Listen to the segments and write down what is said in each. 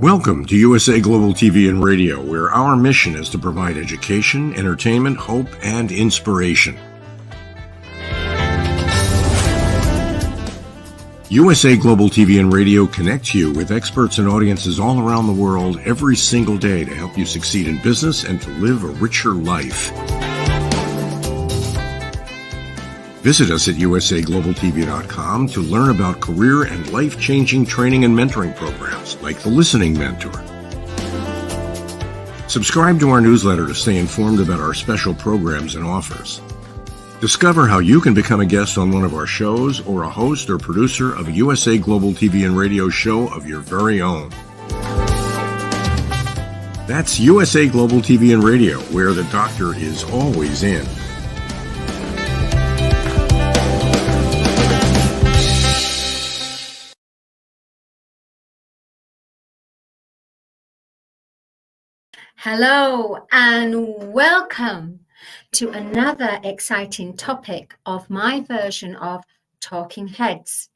Welcome to USA Global TV and Radio, where our mission is to provide education, entertainment, hope, and inspiration. USA Global TV and Radio connects you with experts and audiences all around the world every single day to help you succeed in business and to live a richer life. Visit us at usaglobaltv.com to learn about career and life-changing training and mentoring programs like the Listening Mentor. Subscribe to our newsletter to stay informed about our special programs and offers. Discover how you can become a guest on one of our shows or a host or producer of a USA Global TV and Radio show of your very own. That's USA Global TV and Radio, where the doctor is always in. Hello and welcome to another exciting topic of my version of Talking Heads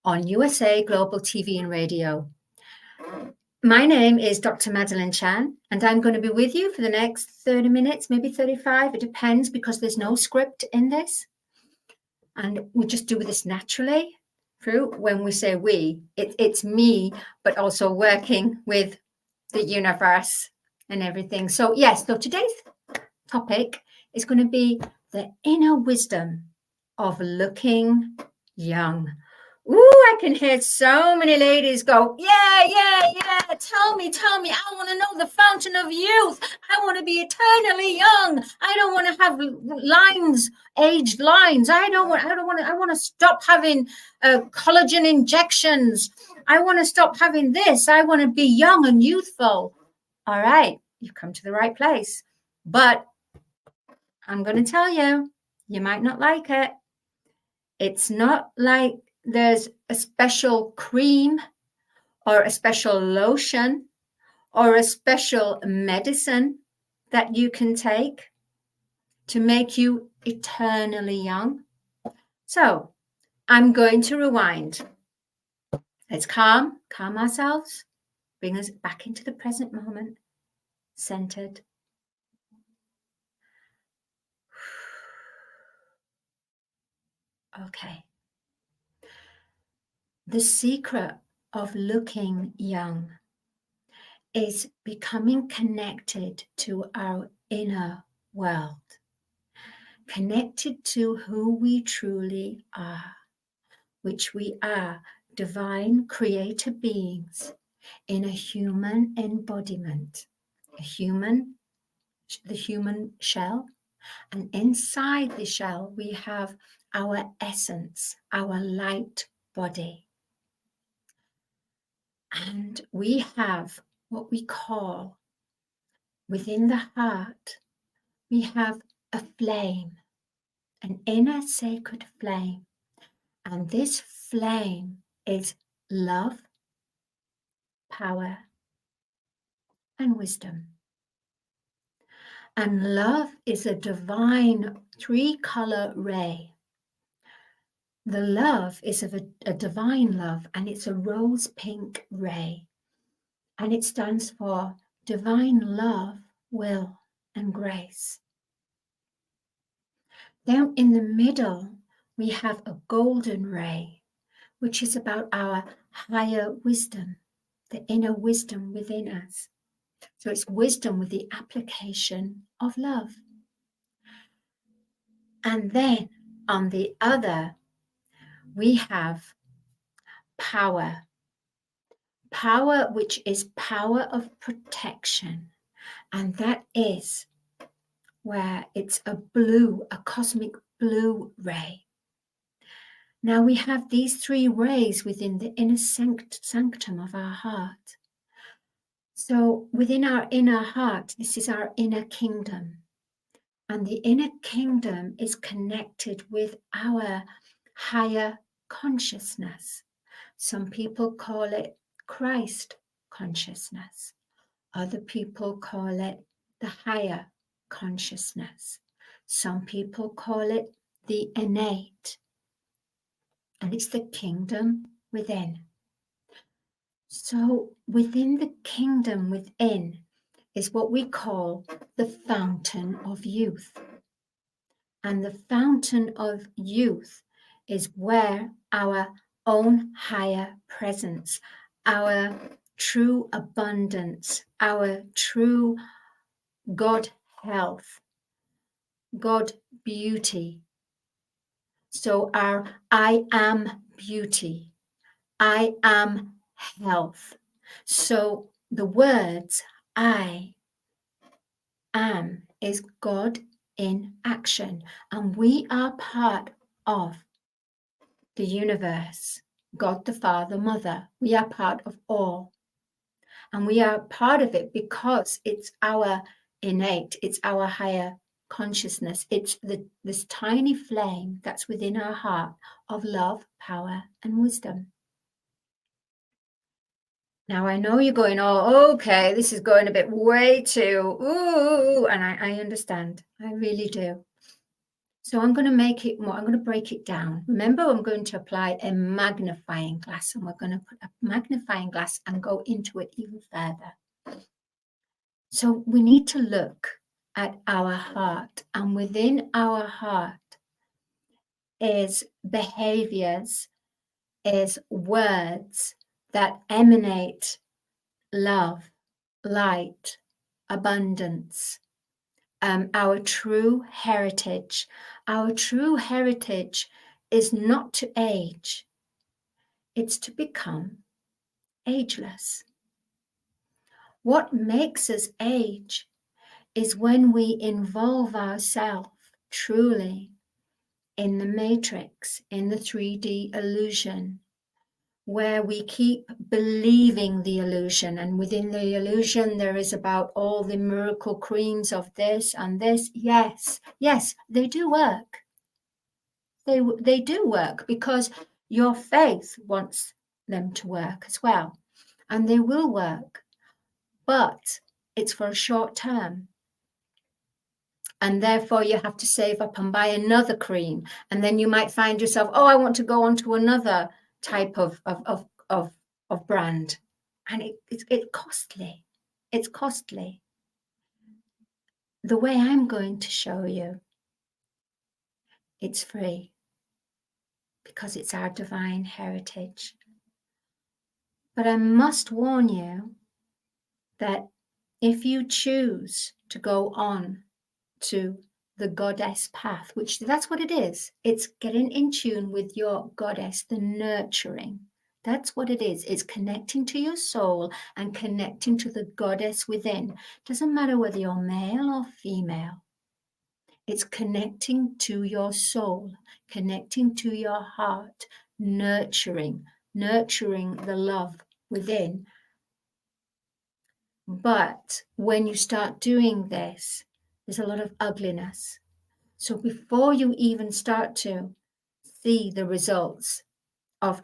on USA Global TV and Radio. My name is Dr. Madalene Chan, and I'm going to be with you for the next 30 minutes, maybe 35. It depends because there's no script in this. And we just do this naturally through when we say we. It's me, but also working with the universe and everything. So yes, so today's topic is going to be the inner wisdom of looking young. Ooh, I can hear so many ladies go, yeah. Tell me. I want to know the fountain of youth. I want to be eternally young. I don't want to have aged lines. I want to stop having collagen injections. I want to stop having this. I want to be young and youthful. All right, you've come to the right place. But I'm going to tell you, you might not like it. It's not like there's a special cream or a special lotion or a special medicine that you can take to make you eternally young. So I'm going to rewind. Let's calm ourselves. Bring us back into the present moment, centered. Okay. The secret of looking young is becoming connected to our inner world, connected to who we truly are, which we are divine creator beings in a human embodiment, the human shell, and inside the shell we have our essence, our light body, and we have what we call within the heart, we have a flame, an inner sacred flame, and this flame is love, power, and wisdom. And love is a divine 3-color ray. The love is of a divine love, and it's a rose pink ray. And it stands for divine love, will, and grace. Then in the middle, we have a golden ray, which is about our higher wisdom, the inner wisdom within us. So it's wisdom with the application of love. And then on the other, we have power. Power, which is power of protection. And that is where it's a cosmic blue ray. Now we have these 3 rays within the inner sanctum of our heart. So within our inner heart, this is our inner kingdom. And the inner kingdom is connected with our higher consciousness. Some people call it Christ consciousness. Other people call it the higher consciousness. Some people call it the innate. And it's the kingdom within. So within the kingdom within is what we call the fountain of youth. And the fountain of youth is where our own higher presence, our true abundance, our true God health, God beauty. So our I am beauty, I am health. So the words I am is God in action, and we are part of the universe, God the Father, Mother. We are part of all, and we are part of it because it's our innate, it's our higher consciousness, it's this tiny flame that's within our heart of love, power, and wisdom. Now, I know you're going, oh, okay, this is going a bit way too, ooh, and I understand. I really do. So I'm going to make it more, I'm going to break it down. Remember, I'm going to apply a magnifying glass, and we're going to put a magnifying glass and go into it even further. So we need to look at our heart, and within our heart is behaviors, is words that emanate love, light, abundance, our true heritage. Our true heritage is not to age, it's to become ageless. What makes us age is when we involve ourselves truly in the matrix, in the 3D illusion, where we keep believing the illusion, and within the illusion there is about all the miracle creams of this and this. Yes, they do work. They do work because your faith wants them to work as well, and they will work, but it's for a short term. And therefore you have to save up and buy another cream, and then you might find yourself, oh, I want to go on to another type of brand, and it's costly. It's costly. The way I'm going to show you, it's free because it's our divine heritage. But I must warn you that if you choose to go on to the goddess path, which that's what it is. It's getting in tune with your goddess, the nurturing. That's what it is. It's connecting to your soul and connecting to the goddess within. Doesn't matter whether you're male or female. It's connecting to your soul, connecting to your heart, nurturing the love within. But when you start doing this, there's a lot of ugliness. So before you even start to see the results of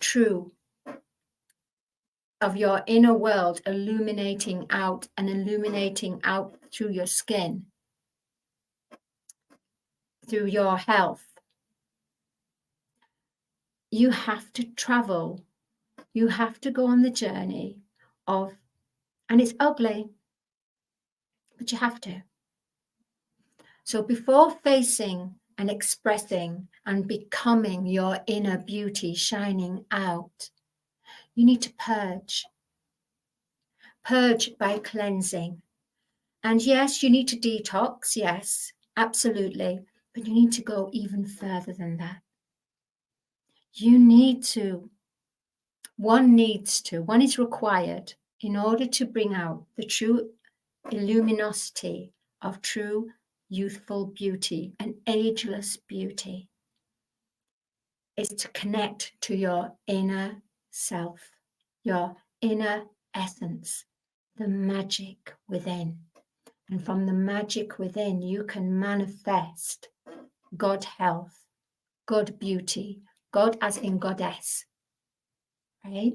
your inner world illuminating out through your skin, through your health, you have to travel. You have to go on the journey of, and it's ugly, but you have to. So before facing and expressing and becoming your inner beauty shining out, you need to purge. Purge by cleansing. And yes, you need to detox. Yes, absolutely. But you need to go even further than that. You need to, one is required in order to bring out the true luminosity of true youthful beauty and ageless beauty, is to connect to your inner self, your inner essence, the magic within. And from the magic within, you can manifest God health, God beauty, God as in goddess, right?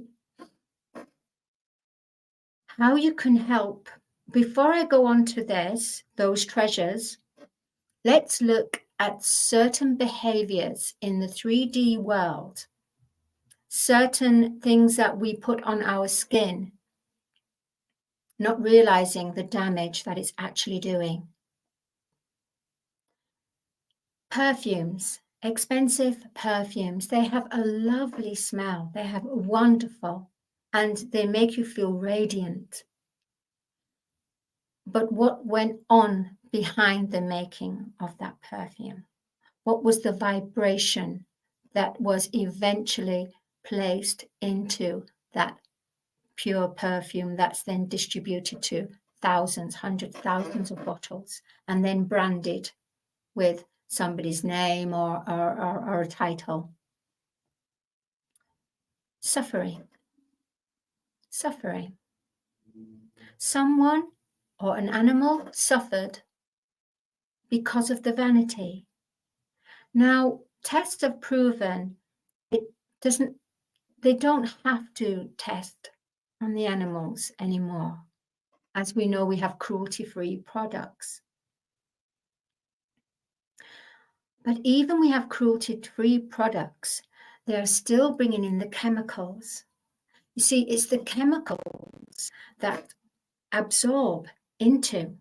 How you can help, before I go on to this, those treasures, let's look at certain behaviors in the 3D world certain things that we put on our skin, not realizing the damage that it's actually doing. Perfumes, expensive perfumes, they have a lovely smell. They have wonderful, and they make you feel radiant. But what went on behind the making of that perfume? What was the vibration that was eventually placed into that pure perfume that's then distributed to thousands, hundreds, thousands of bottles, and then branded with somebody's name or a title? Suffering. Suffering. Someone or an animal suffered because of the vanity. Now, tests have proven they don't have to test on the animals anymore. As we know, we have cruelty-free products. But even we have cruelty-free products, they're still bringing in the chemicals. You see, it's the chemicals that absorb into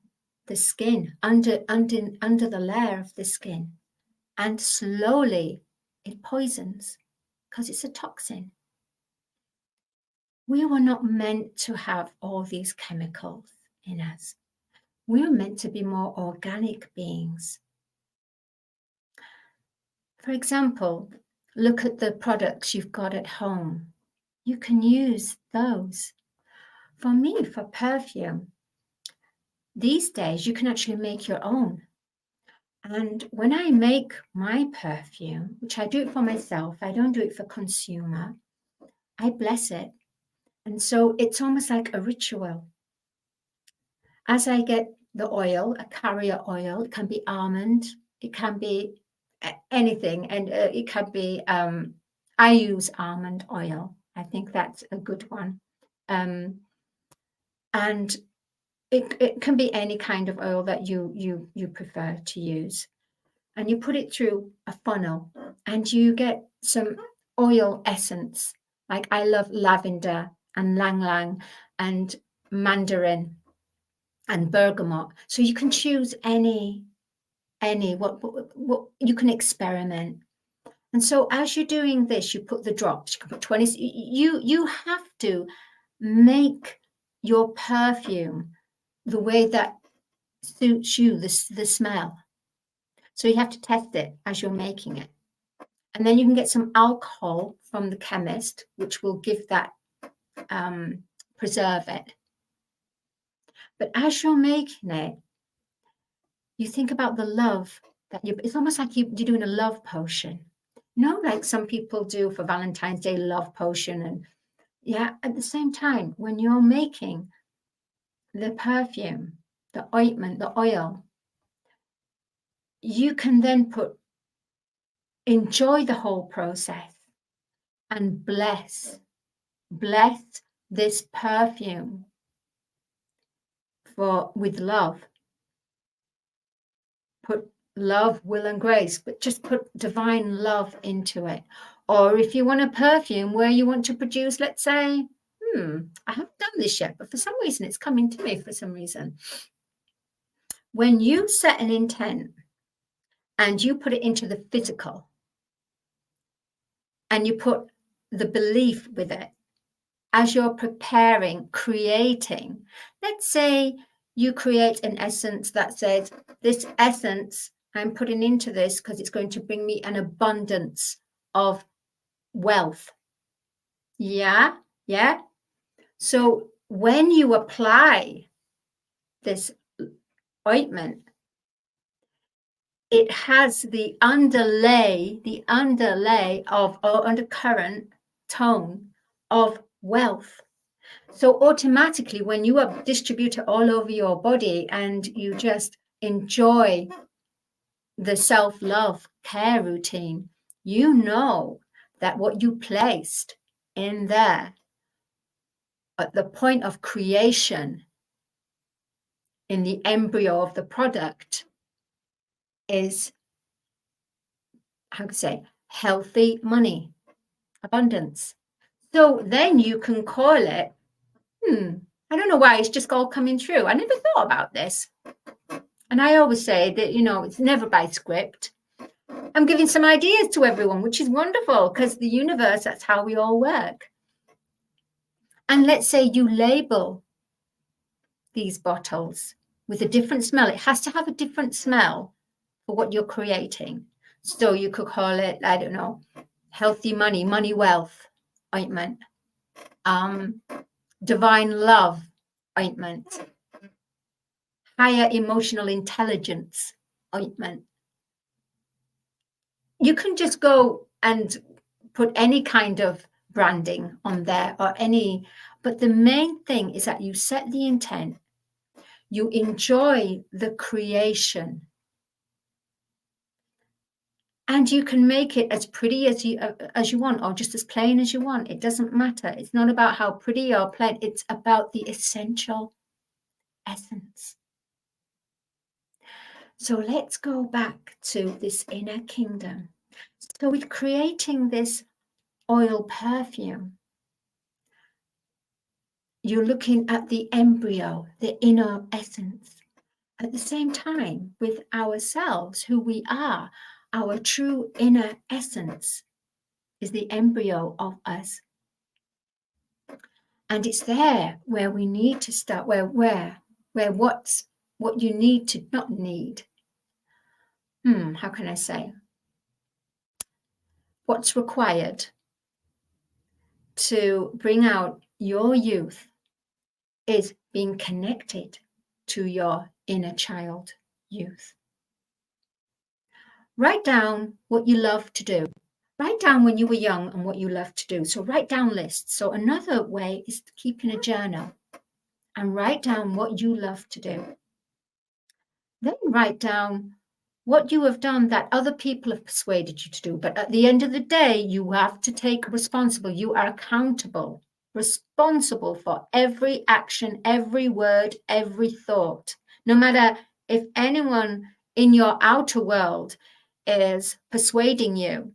the skin, under the layer of the skin, and slowly it poisons because it's a toxin. We were not meant to have all these chemicals in us. We were meant to be more organic beings. For example, look at the products you've got at home. You can use those. For me, for perfume, these days you can actually make your own. And when I make my perfume, which I do it for myself, I don't do it for consumer, I bless it. And so it's almost like a ritual. As I get the oil, a carrier oil, it can be almond, it can be anything, and it can be, I use almond oil. I think that's a good one. And it can be any kind of oil that you prefer to use. And you put it through a funnel and you get some oil essence. Like I love lavender and lang lang and mandarin and bergamot. So you can choose any what you can experiment. And so as you're doing this, you put the drops, you can put 20, you have to make your perfume the way that suits you, the smell. So you have to test it as you're making it. And then you can get some alcohol from the chemist, which will give that, preserve it. But as you're making it, you think about the love that it's almost like you're doing a love potion. You know, like some people do for Valentine's Day, love potion. And yeah, at the same time, when you're making the perfume, the ointment, the oil, you can then enjoy the whole process and bless this perfume with love. Put love, will, and grace, but just put divine love into it. Or if you want a perfume where you want to produce, let's say, I haven't done this yet, but for some reason it's coming to me for some reason. When you set an intent and you put it into the physical and you put the belief with it, as you're preparing, creating, let's say you create an essence that says, this essence I'm putting into this because it's going to bring me an abundance of wealth. Yeah. So when you apply this ointment, it has the underlay of, or undercurrent tone of wealth. So automatically, when you distribute it all over your body and you just enjoy the self-love care routine, you know that what you placed in there at the point of creation in the embryo of the product is, how to say, healthy money, abundance. So then you can call it, I don't know why it's just all coming through. I never thought about this. And I always say that, it's never by script. I'm giving some ideas to everyone, which is wonderful because the universe, that's how we all work. And let's say you label these bottles with a different smell. It has to have a different smell for what you're creating. So you could call it, I don't know, healthy money, money wealth ointment, divine love ointment, higher emotional intelligence ointment. You can just go and put any kind of branding on there but the main thing is that you set the intent, you enjoy the creation, and you can make it as pretty as you want, or just as plain as you want. It doesn't matter. It's not about how pretty or plain. It's about the essential essence. So let's go back to this inner kingdom. So with creating this oil perfume, you're looking at the embryo, the inner essence. At the same time, with ourselves, who we are, our true inner essence is the embryo of us. And it's there where we need to start, where what you need to not need. How can I say? What's required to bring out your youth is being connected to your inner child youth. Write down what you love to do. Write down when you were young and what you loved to do. So write down lists. So another way is keeping a journal and write down what you love to do. Then write down what you have done that other people have persuaded you to do. But at the end of the day, you have to take responsible. You are accountable, responsible for every action, every word, every thought. No matter if anyone in your outer world is persuading you,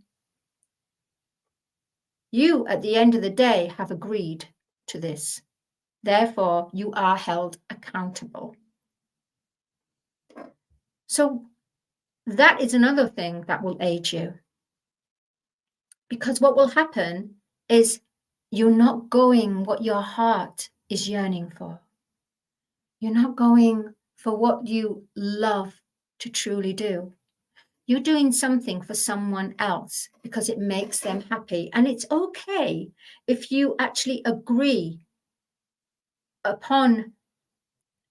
you, at the end of the day, have agreed to this. Therefore, you are held accountable. So that is another thing that will aid you. Because what will happen is you're not going what your heart is yearning for. You're not going for what you love to truly do. You're doing something for someone else because it makes them happy. And it's okay if you actually agree upon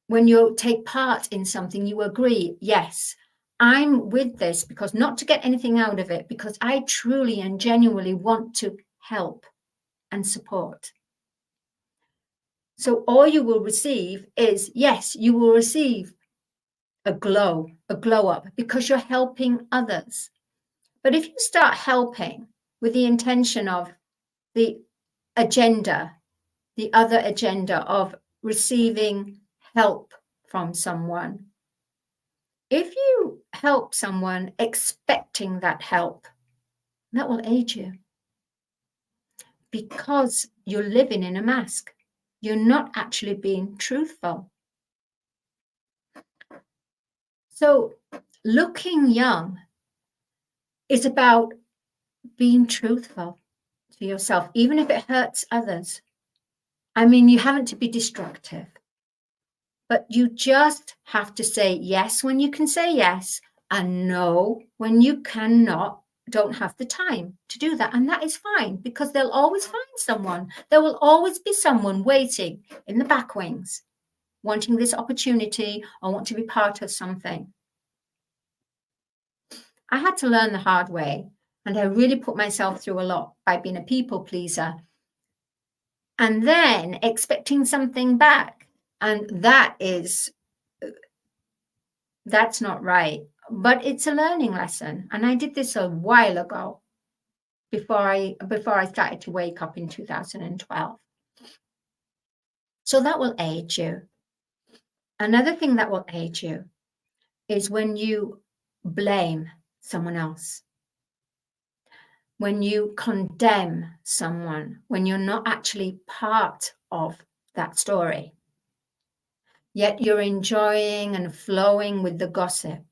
when you take part in something, you agree, yes, I'm with this because not to get anything out of it, because I truly and genuinely want to help and support. So all you will receive is, yes, you will receive a glow up because you're helping others. But if you start helping with the intention of the agenda, the other agenda of receiving help from someone, if you help someone expecting that help, that will aid you because you're living in a mask. You're not actually being truthful. So looking young is about being truthful to yourself, even if it hurts others. I mean, you haven't to be destructive, but you just have to say yes when you can say yes and no when you don't have the time to do that. And that is fine because they'll always find someone. There will always be someone waiting in the back wings, wanting this opportunity or want to be part of something. I had to learn the hard way, and I really put myself through a lot by being a people pleaser and then expecting something back. And that's not right, but it's a learning lesson. And I did this a while ago before I started to wake up in 2012. So that will aid you. Another thing that will aid you is when you blame someone else. when you condemn someone, when you're not actually part of that story, yet you're enjoying and flowing with the gossip.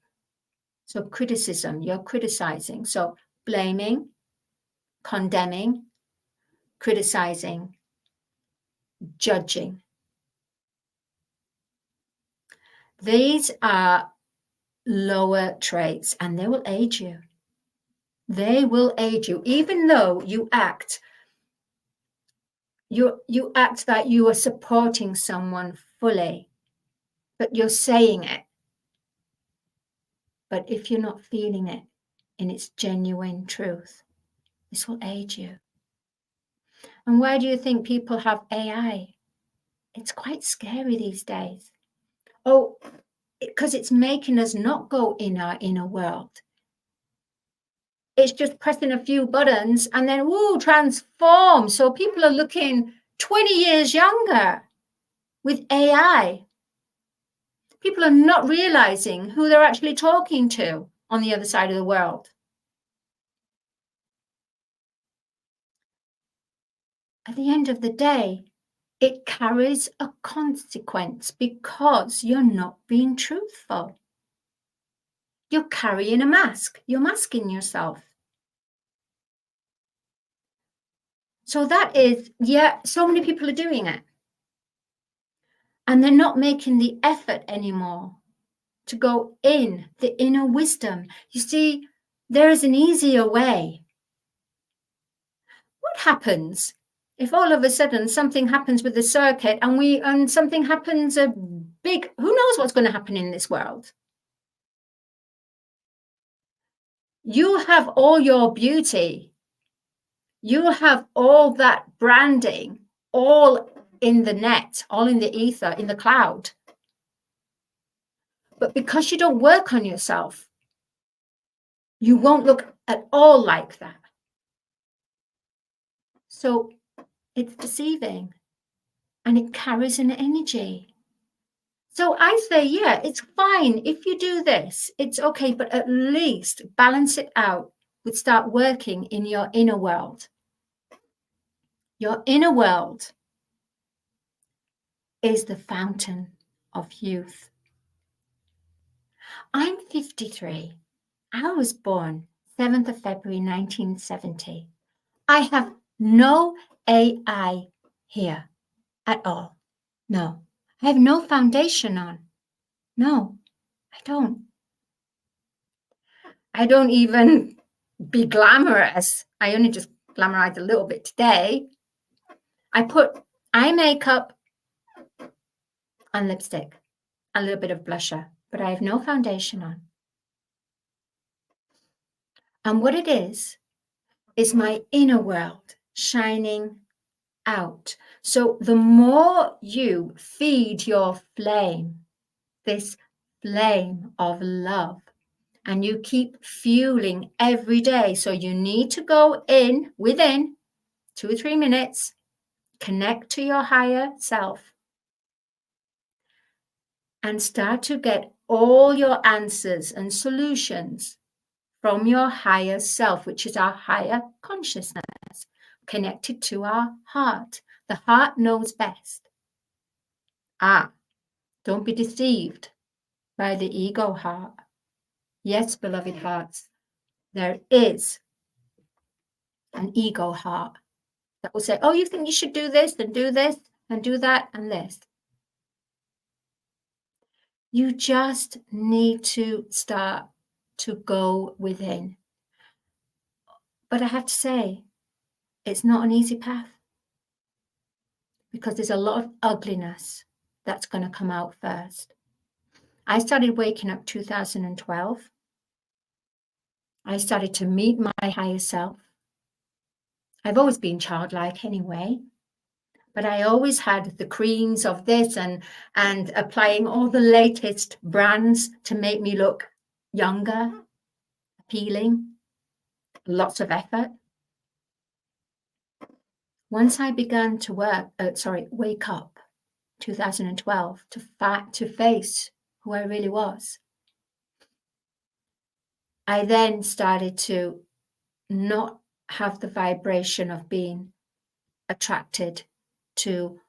So criticism, you're criticizing. So blaming, condemning, criticizing, judging. These are lower traits and they will age you. They will age you, even though you act that you are supporting someone fully, but you're saying it. But if you're not feeling it in its genuine truth, this will age you. And why do you think people have AI? It's quite scary these days. Oh, because it's making us not go in our inner world. It's just pressing a few buttons and then, woo, transform. So people are looking 20 years younger with AI. People are not realizing who they're actually talking to on the other side of the world. At the end of the day, it carries a consequence because you're not being truthful. You're carrying a mask. You're masking yourself. So that is, so many people are doing it. And they're not making the effort anymore to go in the inner wisdom. You see, there is an easier way. What happens if all of a sudden something happens with the circuit and something happens a big, who knows what's going to happen in this world? You have all your beauty. You have all that branding, all in the net, all in the ether, in the cloud. But because you don't work on yourself, you won't look at all like that. So it's deceiving and it carries an energy. So I say, yeah, it's fine if you do this. It's okay, but at least balance it out with start working in your inner world. Your inner world is the fountain of youth. I'm 53. I was born 7th of February 1970. I have no AI here at all. No, I have no foundation on. No, I don't. I don't even be glamorous. I only just glamorize a little bit today. I put eye makeup and lipstick, a little bit of blusher, but I have no foundation on. And what it is my inner world shining out. So the more you feed your flame, this flame of love, and you keep fueling every day. So you need to go in within 2 or 3 minutes, connect to your higher self, and start to get all your answers and solutions from your higher self, which is our higher consciousness, connected to our heart. The heart knows best. Don't be deceived by the ego heart. Yes, beloved hearts, there is an ego heart that will say, oh, you think you should do this and do this and do that and this. You just need to start to go within. But I have to say, it's not an easy path because there's a lot of ugliness that's going to come out first. I started waking up 2012. I started to meet my higher self. I've always been childlike anyway, but I always had the creams of this and applying all the latest brands to make me look younger, appealing, lots of effort. Once I began to wake up, 2012, to face who I really was, I then started to not have the vibration of being attracted to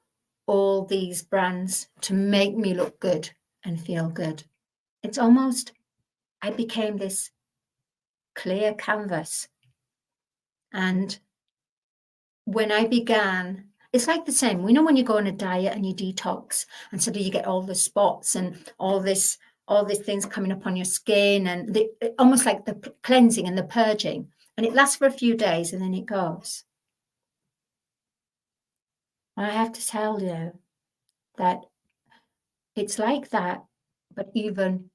all these brands to make me look good and feel good. It's almost, I became this clear canvas. And when I began, it's like the same. We know when you go on a diet and you detox and suddenly you get all the spots and all these things coming up on your skin, and almost like the cleansing and the purging. And it lasts for a few days and then it goes. And I have to tell you that it's like that, but even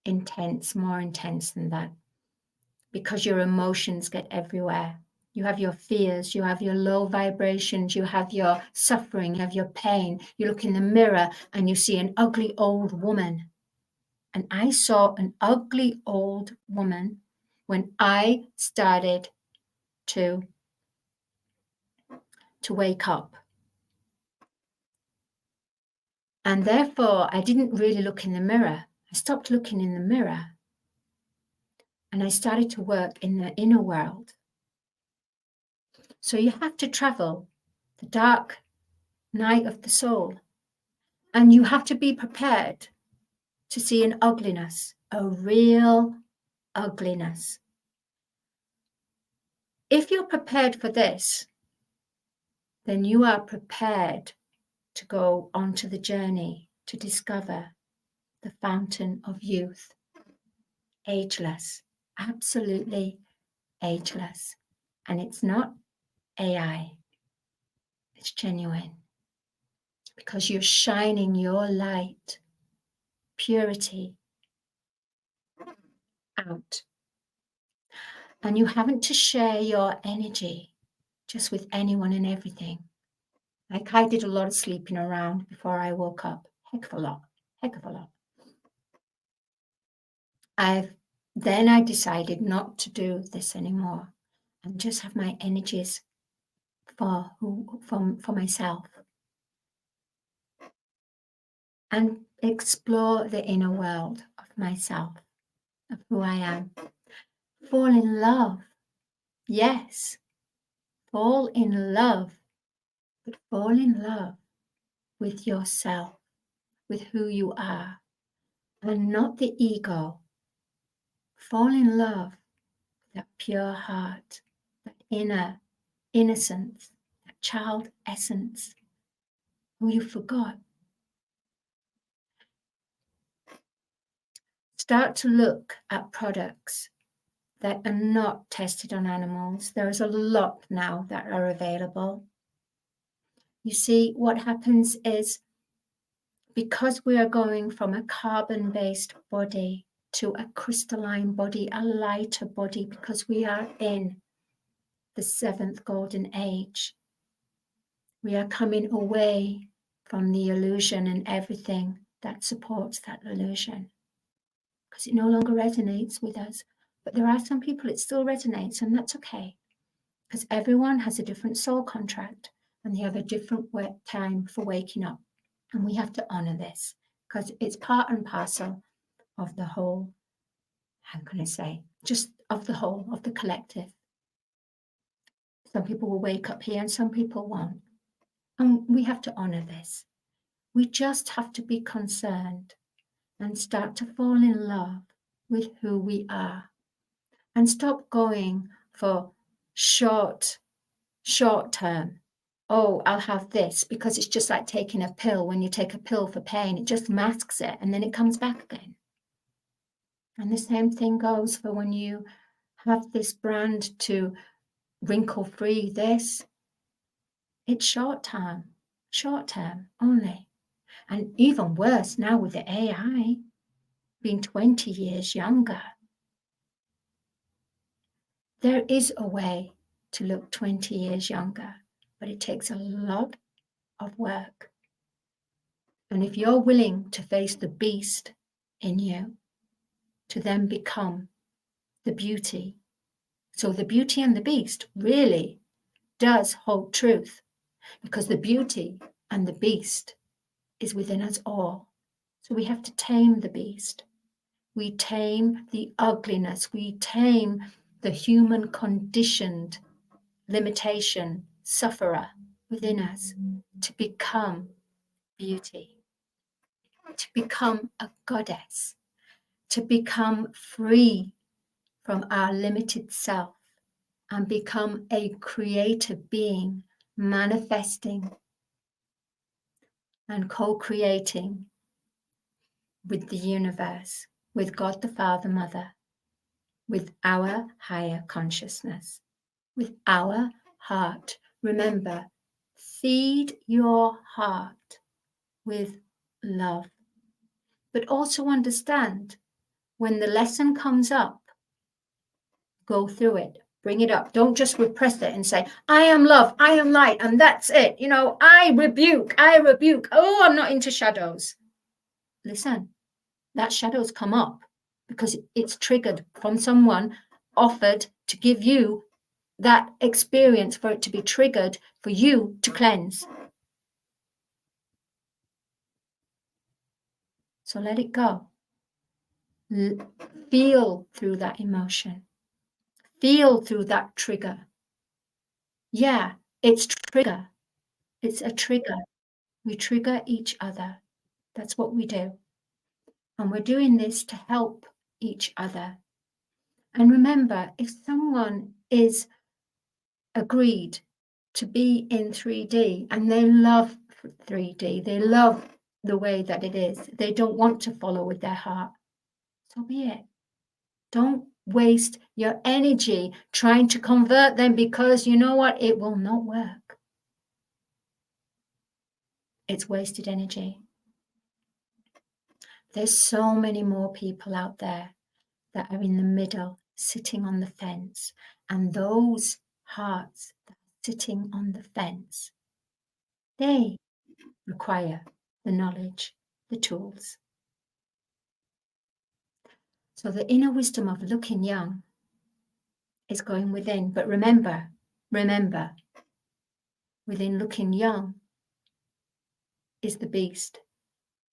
more intense than that, because your emotions get everywhere. You have your fears, you have your low vibrations, you have your suffering, you have your pain. You look in the mirror and you see an ugly old woman. And I saw an ugly old woman when I started to wake up. And therefore, I didn't really look in the mirror. I stopped looking in the mirror and I started to work in the inner world. So you have to travel the dark night of the soul, and you have to be prepared to see an ugliness, a real ugliness. If you're prepared for this, then you are prepared to go onto the journey to discover the fountain of youth. Ageless, absolutely ageless. And it's not AI, it's genuine. Because you're shining your light, purity out. And you haven't to share your energy just with anyone and everything. Like I did a lot of sleeping around before I woke up. Heck of a lot. Then I decided not to do this anymore and just have my energies for myself and explore the inner world of myself, of who I am. Fall in love. Yes, fall in love, but fall in love with yourself, with who you are, and not the ego. Fall in love with that pure heart, that inner innocence, that child essence, who you forgot. Start to look at products that are not tested on animals. There's a lot now that are available. You see, what happens is, because we are going from a carbon-based body to a crystalline body, a lighter body, because we are in the seventh golden age. We are coming away from the illusion and everything that supports that illusion, because it no longer resonates with us. But there are some people it still resonates, and that's okay, because everyone has a different soul contract and they have a different time for waking up. And we have to honor this, because it's part and parcel of the whole, how can I say, just of the whole, of the collective. Some people will wake up here and some people won't. And we have to honor this. We just have to be concerned and start to fall in love with who we are and stop going for short term. Oh, I'll have this, because it's just like taking a pill. When you take a pill for pain, it just masks it and then it comes back again. And the same thing goes for when you have this brand to wrinkle-free this. It's short term only. And even worse now with the AI being 20 years younger. There is a way to look 20 years younger, but it takes a lot of work. And if you're willing to face the beast in you, to then become the beauty. So the beauty and the beast really does hold truth, because the beauty and the beast is within us all. So we have to tame the beast. We tame the ugliness. We tame the human conditioned limitation sufferer within us to become beauty, to become a goddess, to become free from our limited self and become a creative being, manifesting and co-creating with the universe, with God the Father, Mother, with our higher consciousness, with our heart. Remember, feed your heart with love, but also understand when the lesson comes up, go through it, bring it up. Don't just repress it and say, I am love, I am light, and that's it. You know, I rebuke. Oh, I'm not into shadows. Listen, that shadows come up because it's triggered from someone offered to give you that experience, for it to be triggered, for you to cleanse. So let it go. Feel through that emotion. Feel through that trigger. Yeah, it's trigger. It's a trigger. We trigger each other. That's what we do. And we're doing this to help each other. And remember, if someone is agreed to be in 3D and they love 3D, they love the way that it is, they don't want to follow with their heart, so be it. Don't waste your energy trying to convert them, because you know what? It will not work. It's wasted energy. There's so many more people out there that are in the middle, sitting on the fence. And those hearts that are sitting on the fence, they require the knowledge, the tools. So the inner wisdom of looking young is going within. But remember, within looking young is the beast.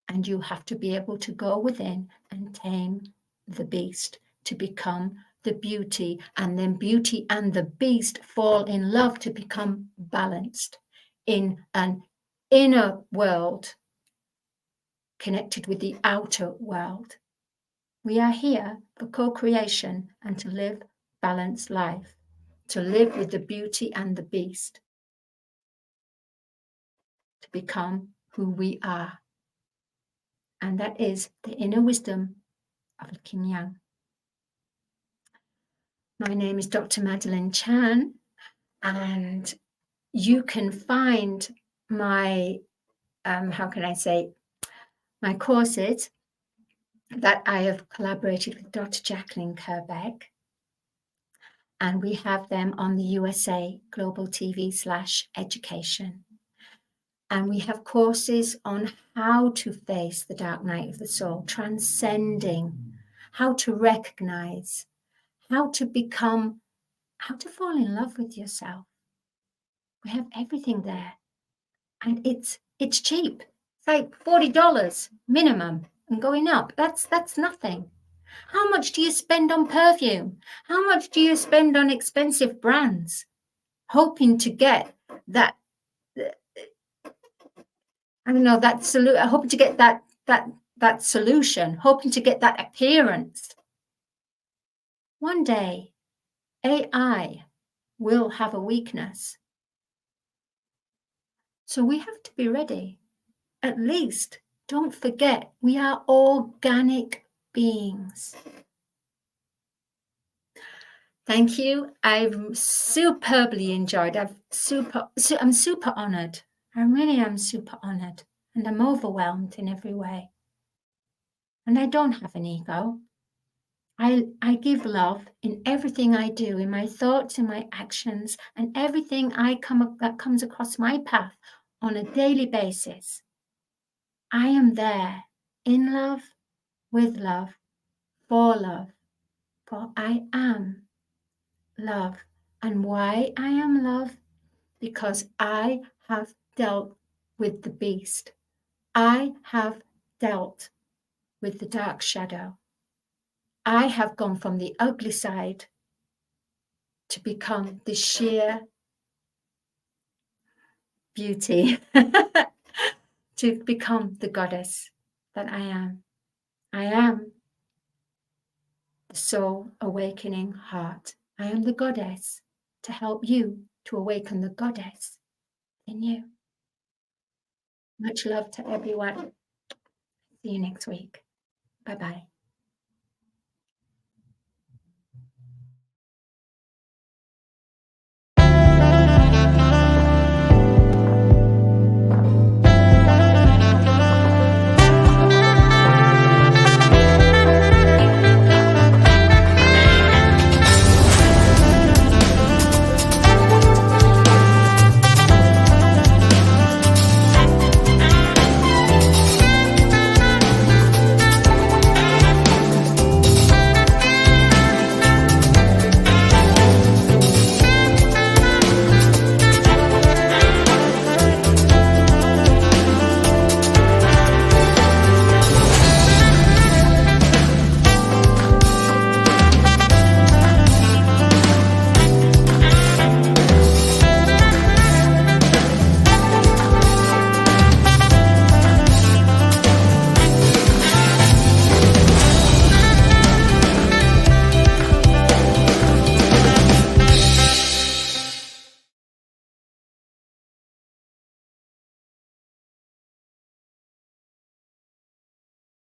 And you have to be able to go within and tame the beast to become the beauty. And then beauty and the beast fall in love to become balanced in an inner world connected with the outer world. We are here for co-creation and to live balanced life, to live with the beauty and the beast, to become who we are. And that is the inner wisdom of looking young. My name is Dr. Madalene Chan, and you can find my, my courses that I have collaborated with Dr. Jacqueline Kerbeck, and we have them on the USA Global TV/education. And we have courses on how to face the dark night of the soul, transcending, how to recognize, how to become, how to fall in love with yourself. We have everything there. And it's cheap. It's like $40 minimum and going up. That's nothing. How much do you spend on perfume? How much do you spend on expensive brands, hoping to get that, I don't know, that solution, hoping to get that solution, hoping to get that appearance? One day, AI will have a weakness. So we have to be ready. At least, don't forget, we are organic beings. Thank you. I've superbly enjoyed. I'm super honored. I really am super honored. And I'm overwhelmed in every way. And I don't have an ego. I give love in everything I do, in my thoughts, in my actions, and everything that comes across my path on a daily basis. I am there in love, with love, for I am love. And why I am love? Because I have dealt with the beast. I have dealt with the dark shadow. I have gone from the ugly side to become the sheer beauty, to become the goddess that I am. I am the soul awakening heart. I am the goddess to help you to awaken the goddess in you. Much love to everyone. See you next week. Bye-bye.